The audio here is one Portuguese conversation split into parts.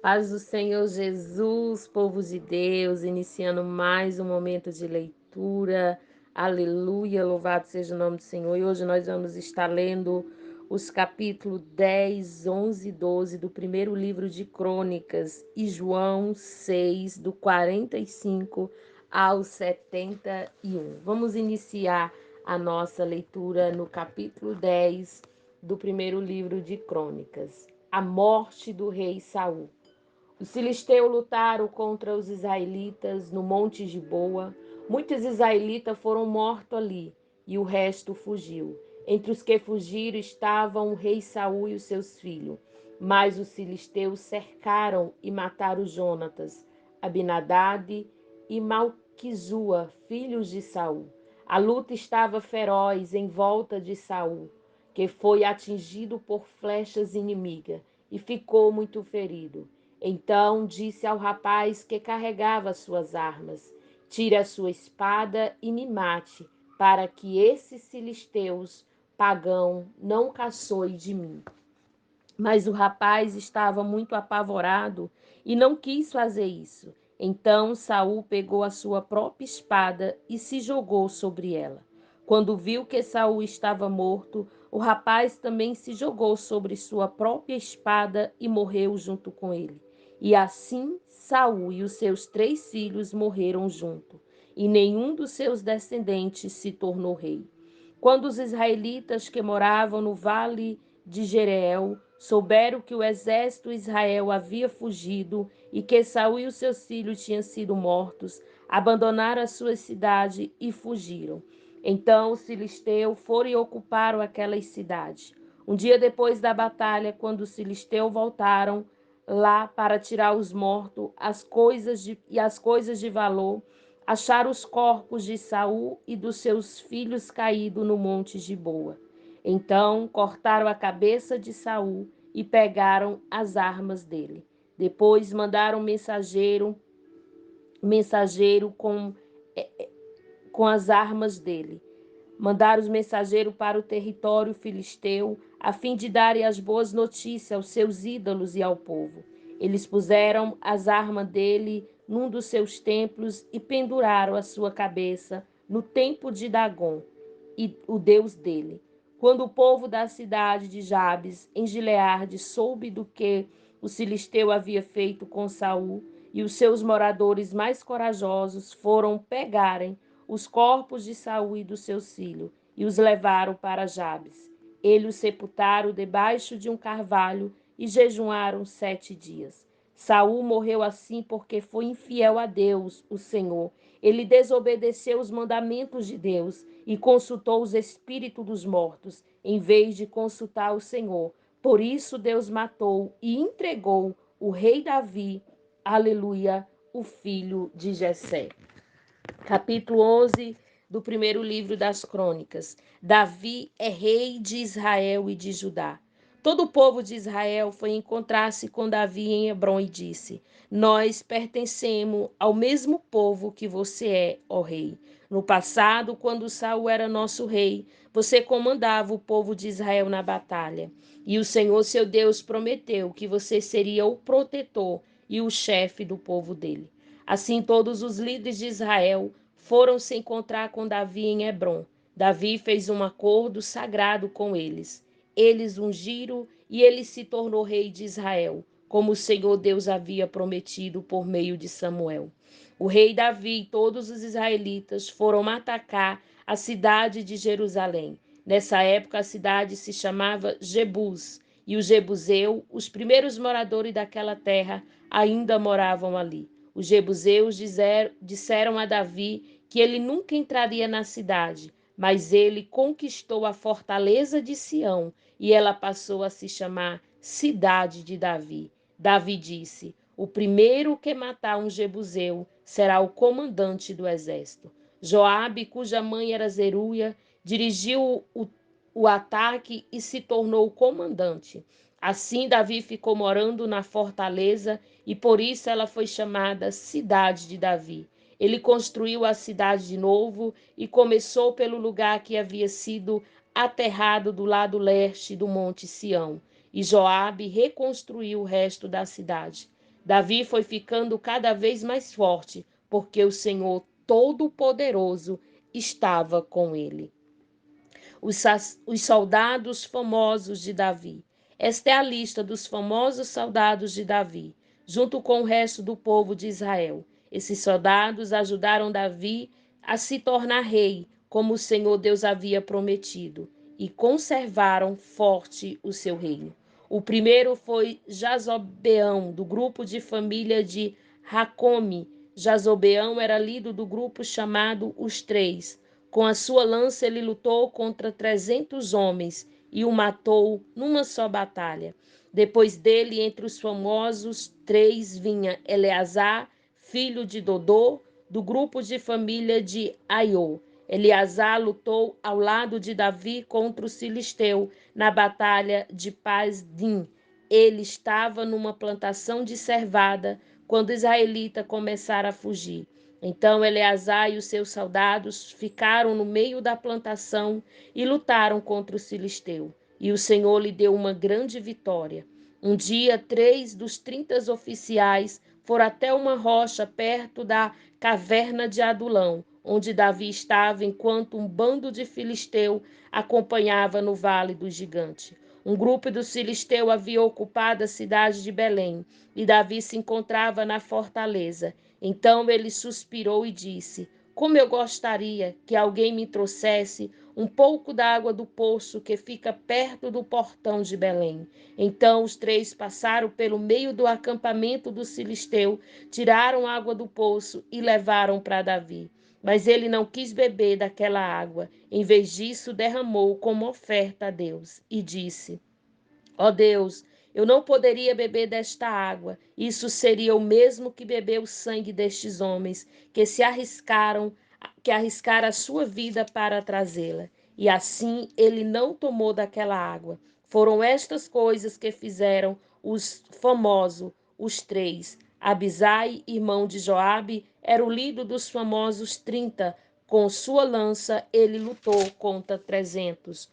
Paz do Senhor Jesus, povo de Deus, iniciando mais um momento de leitura. Aleluia, louvado seja o nome do Senhor. E hoje nós vamos estar lendo os capítulos 10, 11 e 12 do primeiro livro de Crônicas e João 6, do 45 ao 71. Vamos iniciar a nossa leitura no capítulo 10 do primeiro livro de Crônicas. A morte do rei Saul. Os filisteus lutaram contra os israelitas no Monte Giboa. Muitos israelitas foram mortos ali e o resto fugiu. Entre os que fugiram estavam o rei Saul e os seus filhos. Mas os filisteus cercaram e mataram Jonatas, Abinadab e Malquizua, filhos de Saul. A luta estava feroz em volta de Saul, que foi atingido por flechas inimigas e ficou muito ferido. Então disse ao rapaz que carregava suas armas: tire a sua espada e me mate, para que esses filisteus pagão não caçoe de mim. Mas o rapaz estava muito apavorado e não quis fazer isso. Então Saul pegou a sua própria espada e se jogou sobre ela. Quando viu que Saul estava morto, o rapaz também se jogou sobre sua própria espada e morreu junto com ele. E assim Saul e os seus 3 filhos morreram junto, e nenhum dos seus descendentes se tornou rei. Quando os israelitas que moravam no vale de Jereel souberam que o exército de Israel havia fugido e que Saul e os seus filhos tinham sido mortos, abandonaram a sua cidade e fugiram. Então os filisteus foram e ocuparam aquelas cidades. Um dia depois da batalha, quando os filisteus voltaram lá para tirar os mortos, as coisas de valor, acharam os corpos de Saul e dos seus filhos caídos no monte Giboa. Então cortaram a cabeça de Saul e pegaram as armas dele. Depois mandaram mensageiro com as armas dele. Mandaram os mensageiros para o território filisteu, a fim de darem as boas notícias aos seus ídolos e ao povo. Eles puseram as armas dele num dos seus templos e penduraram a sua cabeça no templo de Dagom, e o deus dele. Quando o povo da cidade de Jabes, em Gileade, soube do que o filisteu havia feito com Saul, e os seus moradores mais corajosos foram pegarem os corpos de Saul e dos seus filhos e os levaram para Jabes. Eles os sepultaram debaixo de um carvalho e jejuaram 7 dias. Saul morreu assim porque foi infiel a Deus, o Senhor. Ele desobedeceu os mandamentos de Deus e consultou os espíritos dos mortos, em vez de consultar o Senhor. Por isso Deus matou e entregou o rei Davi, aleluia, o filho de Jessé. Capítulo 11 do primeiro livro das Crônicas. Davi é rei de Israel e de Judá. Todo o povo de Israel foi encontrar-se com Davi em Hebrom e disse: nós pertencemos ao mesmo povo que você é, ó rei. No passado, quando Saul era nosso rei, você comandava o povo de Israel na batalha. E o Senhor, seu Deus, prometeu que você seria o protetor e o chefe do povo dele. Assim, todos os líderes de Israel foram se encontrar com Davi em Hebrom. Davi fez um acordo sagrado com eles. Eles ungiram e ele se tornou rei de Israel, como o Senhor Deus havia prometido por meio de Samuel. O rei Davi e todos os israelitas foram atacar a cidade de Jerusalém. Nessa época, a cidade se chamava Jebus, e os jebuseus, os primeiros moradores daquela terra, ainda moravam ali. Os jebuseus disseram a Davi que ele nunca entraria na cidade, mas ele conquistou a fortaleza de Sião e ela passou a se chamar Cidade de Davi. Davi disse: o primeiro que matar um jebuseu será o comandante do exército. Joabe, cuja mãe era Zeruia, dirigiu o ataque e se tornou o comandante. Assim, Davi ficou morando na fortaleza e por isso ela foi chamada Cidade de Davi. Ele construiu a cidade de novo e começou pelo lugar que havia sido aterrado do lado leste do Monte Sião. E Joabe reconstruiu o resto da cidade. Davi foi ficando cada vez mais forte, porque o Senhor Todo-Poderoso estava com ele. Os soldados famosos de Davi. Esta é a lista dos famosos soldados de Davi, junto com o resto do povo de Israel. Esses soldados ajudaram Davi a se tornar rei, como o Senhor Deus havia prometido, e conservaram forte o seu reino. O primeiro foi Jazobeão, do grupo de família de Racome. Jazobeão era líder do grupo chamado Os Três. Com a sua lança ele lutou contra 300 homens e o matou numa só batalha. Depois dele, entre os famosos três, vinha Eleazar, filho de Dodô, do grupo de família de Aiô. Eleazar lutou ao lado de Davi contra o Filisteu na batalha de Paz-Dim. Ele estava numa plantação de cevada quando os israelitas começaram a fugir. Então Eleazar e os seus soldados ficaram no meio da plantação e lutaram contra os filisteus. E o Senhor lhe deu uma grande vitória. Um dia, 3 dos 30 oficiais foram até uma rocha perto da caverna de Adulão, onde Davi estava, enquanto um bando de filisteu acompanhava no vale do gigante. Um grupo dos filisteus havia ocupado a cidade de Belém, e Davi se encontrava na fortaleza. Então ele suspirou e disse: Como eu gostaria que alguém me trouxesse um pouco da água do poço que fica perto do portão de Belém. Então os três passaram pelo meio do acampamento do filisteu, tiraram água do poço e levaram para Davi. Mas ele não quis beber daquela água. Em vez disso, derramou como oferta a Deus e disse: Ó Deus, eu não poderia beber desta água. Isso seria o mesmo que beber o sangue destes homens que arriscaram a sua vida para trazê-la. E assim ele não tomou daquela água. Foram estas coisas que fizeram os famosos, os três. Abisai, irmão de Joabe, era o líder dos famosos 30. Com sua lança ele lutou contra 300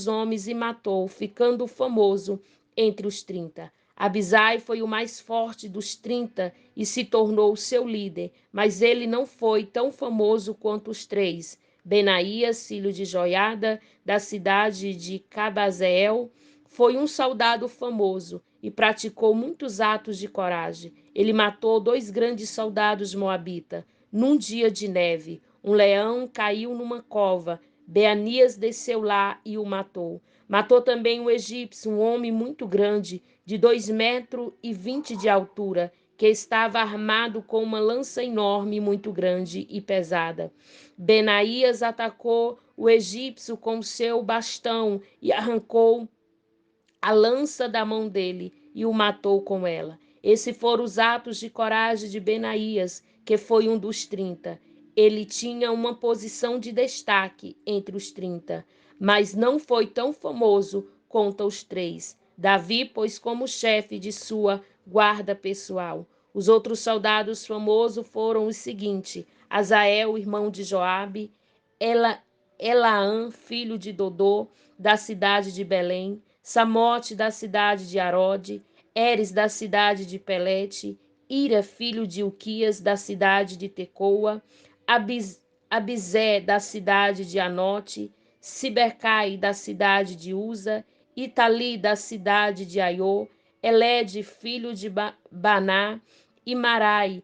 homens e matou, ficando famoso entre os 30. Abisai foi o mais forte dos 30 e se tornou seu líder, mas ele não foi tão famoso quanto os três. Benaías, filho de Joiada, da cidade de Cabazeel, foi um soldado famoso e praticou muitos atos de coragem. Ele matou 2 grandes soldados moabitas num dia de neve. Um leão caiu numa cova. Beanias desceu lá e o matou. Matou também um egípcio, um homem muito grande, de 2,20 metros de altura, que estava armado com uma lança enorme, muito grande e pesada. Benaías atacou o egípcio com seu bastão e arrancou a lança da mão dele e o matou com ela. Esses foram os atos de coragem de Benaías, que foi um dos 30. Ele tinha uma posição de destaque entre os 30, mas não foi tão famoso quanto os três. Davi pôs como chefe de sua guarda pessoal. Os outros soldados famosos foram os seguintes: Azael, irmão de Joabe, Elaã, filho de Dodô, da cidade de Belém, Samote, da cidade de Arode, Eres, da cidade de Pelete, Ira, filho de Uquias, da cidade de Tecoa, Abizé, da cidade de Anote, Sibercai, da cidade de Uza, Itali, da cidade de Aiô, Elede, filho de Baná, e Marai,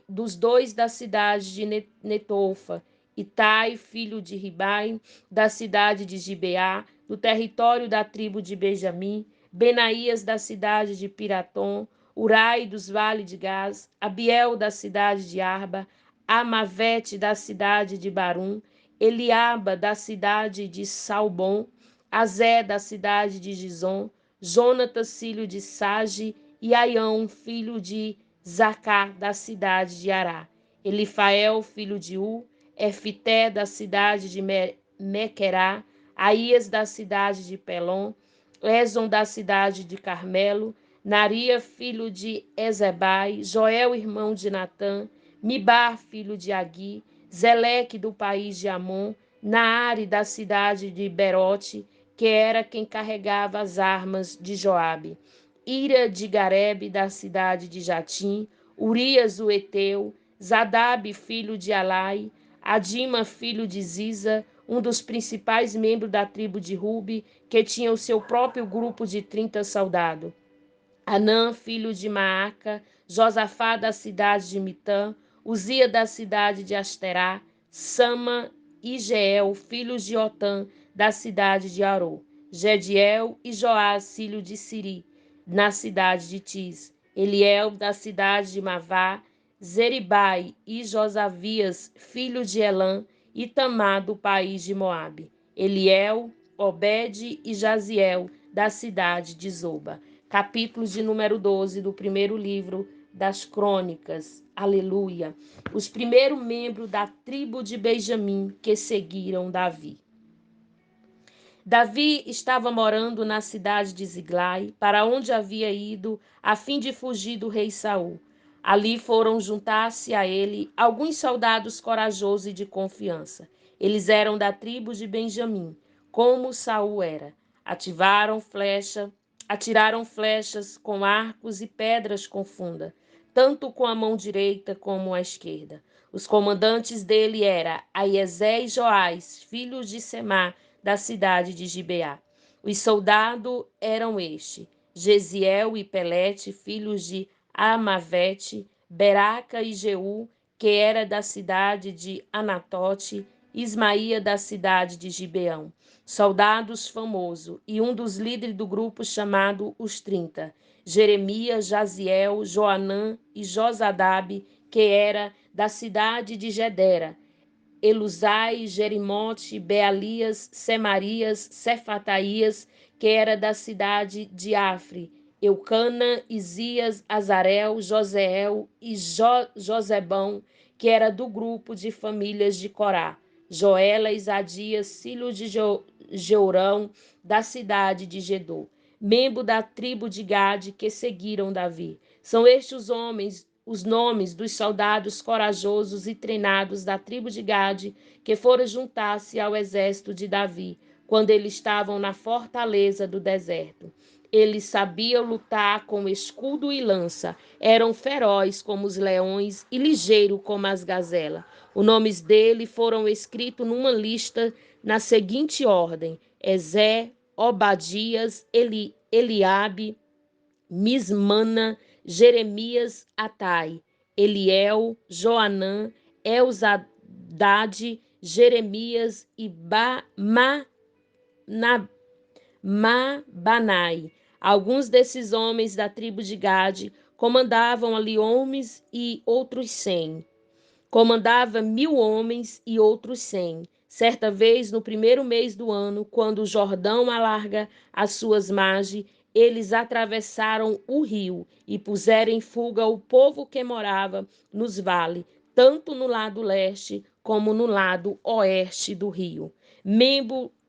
dos dois da cidade de Netolfa, Itai, filho de Ribai, da cidade de Gibeá, do território da tribo de Benjamim, Benaías, da cidade de Piratom, Urai, dos vales de Gás, Abiel, da cidade de Arba, Amavete, da cidade de Barum, Eliaba, da cidade de Salbom, Azé, da cidade de Gizom, Jonatas, filho de Sage, e Aião, filho de Zacá, da cidade de Ará, Elifael, filho de U, Efité, da cidade de Mequerá, Aías, da cidade de Pelom, Éson, da cidade de Carmelo, Naria, filho de Ezebai, Joel, irmão de Natã, Mibar, filho de Agui, Zeleque, do país de Amon, Naare, da cidade de Berote, que era quem carregava as armas de Joabe. Ira de Garebe, da cidade de Jatim, Urias o Eteu, Zadab, filho de Alai, Adima, filho de Ziza, um dos principais membros da tribo de Rubi, que tinha o seu próprio grupo de 30 soldados. Anã, filho de Maaca, Josafá da cidade de Mitã, Uzia da cidade de Asterá, Sama e Jeel, filhos de Otã, da cidade de Arô, Gediel e Joás, filho de Siri, na cidade de Tis, Eliel da cidade de Mavá, Zeribai e Josavias, filho de Elã, e Tamá do país de Moabe, Eliel, Obed e Jaziel, da cidade de Zoba. Capítulos de número 12 do primeiro livro das Crônicas. Aleluia. Os primeiros membros da tribo de Benjamim que seguiram Davi. Davi estava morando na cidade de Ziglai, para onde havia ido a fim de fugir do rei Saul. Ali foram juntar-se a ele alguns soldados corajosos e de confiança. Eles eram da tribo de Benjamim, como Saul era. Atiraram flechas com arcos e pedras com funda, tanto com a mão direita como a esquerda. Os comandantes dele eram Aiezé e Joás, filhos de Semá, da cidade de Gibeá. Os soldados eram este: Gesiel e Pelete, filhos de Amavete, Beraca e Jeú, que era da cidade de Anatote, Ismaía da cidade de Gibeão. Soldados famosos, e um dos líderes do grupo chamado os 30, Jeremias, Jaziel, Joanã e Josadabe, que era da cidade de Gedera, Elusai, Jerimote, Bealias, Semarias, Cefataías, que era da cidade de Afre, Eucana, Isias, Azarel, Joseel e Josebão, que era do grupo de famílias de Corá, Joela, Isadias, filho de Jeurão, da cidade de Gedor, membro da tribo de Gade, que seguiram Davi. São estes os nomes dos soldados corajosos e treinados da tribo de Gade, que foram juntar-se ao exército de Davi, quando eles estavam na fortaleza do deserto. Eles sabiam lutar com escudo e lança, eram ferozes como os leões e ligeiros como as gazelas. Os nomes dele foram escritos numa lista na seguinte ordem: Ezé, Obadias, Eliabe, Mismana, Jeremias, Atai, Eliel, Joanã, Elzadade, Jeremias e Mabanai. Alguns desses homens da tribo de Gade comandavam ali homens e outros 100. Comandava 1000 homens e outros 100. Certa vez, no primeiro mês do ano, quando o Jordão alarga as suas margens, eles atravessaram o rio e puseram em fuga o povo que morava nos vales, tanto no lado leste como no lado oeste do rio.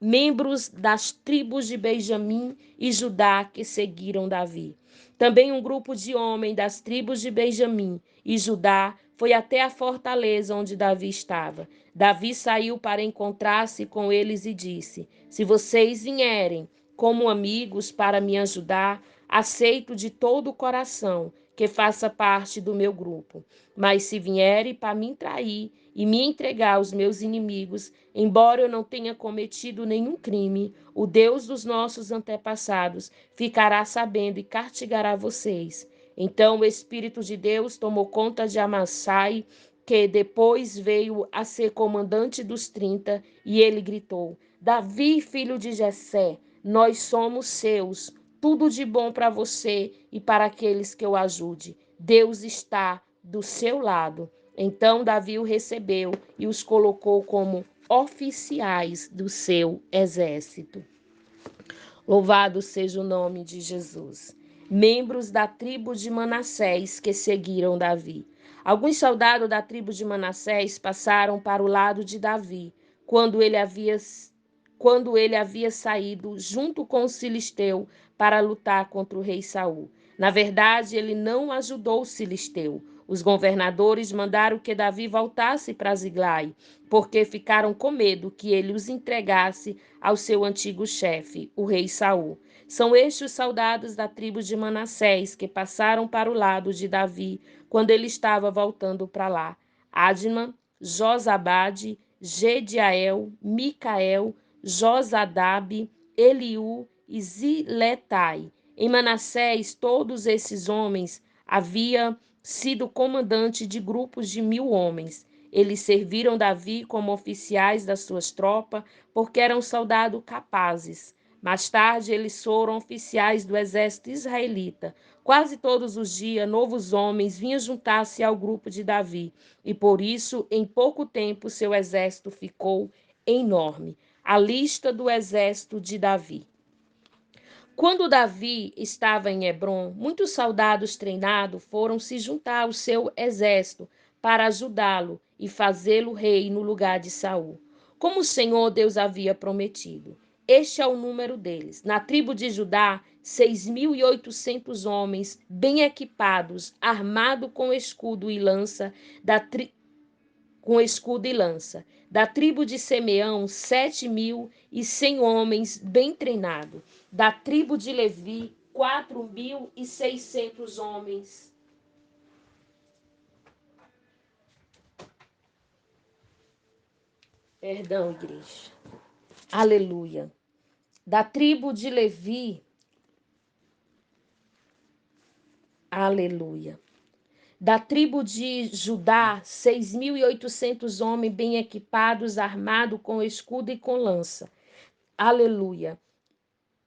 Membros das tribos de Benjamim e Judá que seguiram Davi. Também um grupo de homens das tribos de Benjamim e Judá foi até a fortaleza onde Davi estava. Davi saiu para encontrar-se com eles e disse: Se vocês vierem como amigos para me ajudar, aceito de todo o coração que faça parte do meu grupo. Mas se vierem para me trair e me entregar aos meus inimigos, embora eu não tenha cometido nenhum crime, o Deus dos nossos antepassados ficará sabendo e castigará vocês. Então o Espírito de Deus tomou conta de Amassai, que depois veio a ser comandante dos 30, e ele gritou: Davi, filho de Jessé, nós somos seus, tudo de bom para você e para aqueles que o ajude. Deus está do seu lado. Então Davi o recebeu e os colocou como oficiais do seu exército. Louvado seja o nome de Jesus. Membros da tribo de Manassés que seguiram Davi. Alguns soldados da tribo de Manassés passaram para o lado de Davi, quando ele havia saído junto com os filisteus para lutar contra o rei Saul. Na verdade, ele não ajudou o filisteu. Os governadores mandaram que Davi voltasse para Ziglai, porque ficaram com medo que ele os entregasse ao seu antigo chefe, o rei Saul. São estes os soldados da tribo de Manassés que passaram para o lado de Davi quando ele estava voltando para lá: Adma, Josabade, Gediael, Micael, Josadabe, Eliú e Ziletai. Em Manassés, todos esses homens haviam sido comandante de grupos de 1.000 homens. Eles serviram Davi como oficiais das suas tropas, porque eram soldados capazes. Mais tarde, eles foram oficiais do exército israelita. Quase todos os dias, novos homens vinham juntar-se ao grupo de Davi, e por isso, em pouco tempo, seu exército ficou enorme. A lista do exército de Davi. Quando Davi estava em Hebrom, muitos soldados treinados foram se juntar ao seu exército para ajudá-lo e fazê-lo rei no lugar de Saul, como o Senhor Deus havia prometido. Este é o número deles. Na tribo de Judá, 6.800 homens bem equipados, armados com escudo e lança, com escudo e lança. Da tribo de Simeão, 7.100 homens bem treinados. Da tribo de Levi, 4.600 homens. Perdão, igreja. Aleluia. Da tribo de Levi, aleluia. Da tribo de Judá, 6.800 homens bem equipados, armados com escudo e com lança. Aleluia.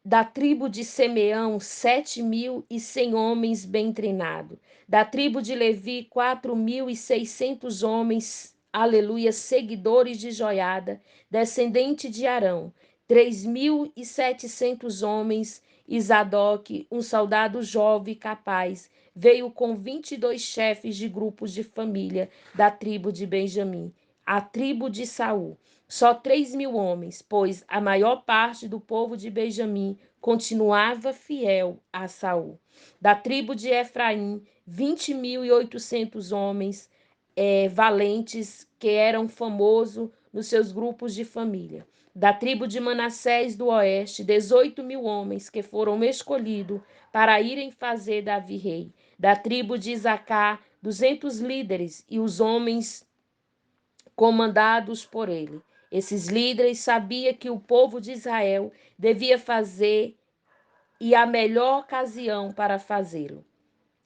Da tribo de Simeão, 7.100 homens bem treinados. Da tribo de Levi, 4.600 homens, aleluia, seguidores de Joiada, descendente de Arão. 3.700 homens, Isadoque, um soldado jovem e capaz, veio com 22 chefes de grupos de família da tribo de Benjamim. A tribo de Saul, só 3.000 homens, pois a maior parte do povo de Benjamim continuava fiel a Saul. Da tribo de Efraim, 20.800 homens valentes que eram famosos nos seus grupos de família. Da tribo de Manassés do oeste, 18.000 homens que foram escolhidos para irem fazer Davi rei. Da tribo de Isacar, 200 líderes e os homens comandados por ele. Esses líderes sabiam que o povo de Israel devia fazer e a melhor ocasião para fazê-lo.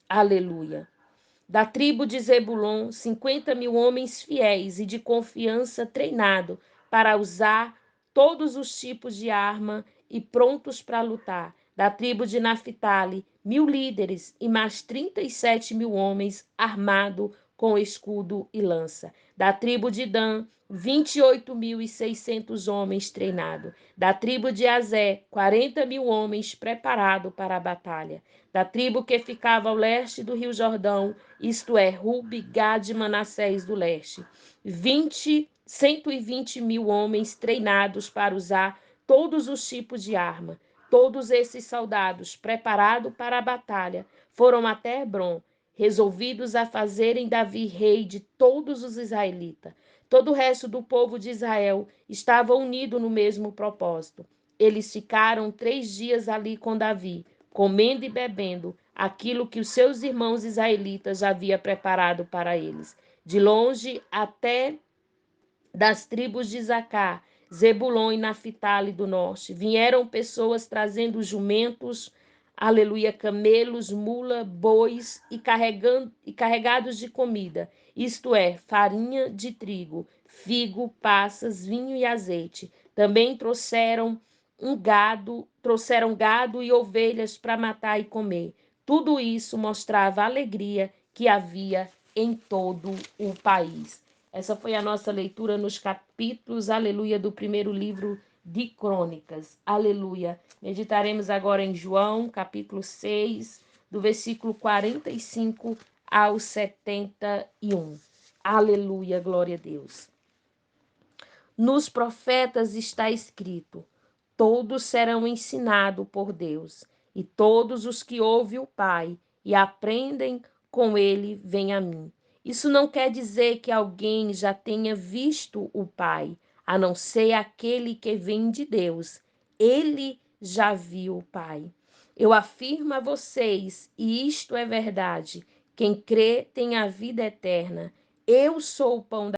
Aleluia. Da tribo de Zebulon, 50.000 homens fiéis e de confiança treinados para usar todos os tipos de arma e prontos para lutar. Da tribo de Naphtali, 1.000 líderes e mais 37.000 homens armados com escudo e lança. Da tribo de Dan, 28.600 homens treinados. Da tribo de Azé, 40.000 homens preparados para a batalha. Da tribo que ficava ao leste do rio Jordão, isto é, Rubi, Gad e Manassés do leste. 120.000 homens treinados para usar todos os tipos de arma. Todos esses soldados, preparados para a batalha, foram até Hebrom, resolvidos a fazerem Davi rei de todos os israelitas. Todo o resto do povo de Israel estava unido no mesmo propósito. Eles ficaram 3 dias ali com Davi, comendo e bebendo aquilo que os seus irmãos israelitas já haviam preparado para eles. De longe até das tribos de Isacar, Zebulon e Naphtali do norte, vieram pessoas trazendo jumentos, aleluia, camelos, mula, bois e carregados de comida, isto é, farinha de trigo, figo, passas, vinho e azeite. Também trouxeram gado e ovelhas para matar e comer. Tudo isso mostrava a alegria que havia em todo o país. Essa foi a nossa leitura nos capítulos, aleluia, do primeiro livro de Crônicas. Aleluia. Meditaremos agora em João, capítulo 6, do versículo 45 ao 71. Aleluia, glória a Deus. Nos profetas está escrito: todos serão ensinados por Deus, e todos os que ouvem o Pai e aprendem com ele vêm a mim. Isso não quer dizer que alguém já tenha visto o Pai, a não ser aquele que vem de Deus. Ele já viu, Pai. Eu afirmo a vocês, e isto é verdade: quem crê tem a vida eterna. Eu sou o pão da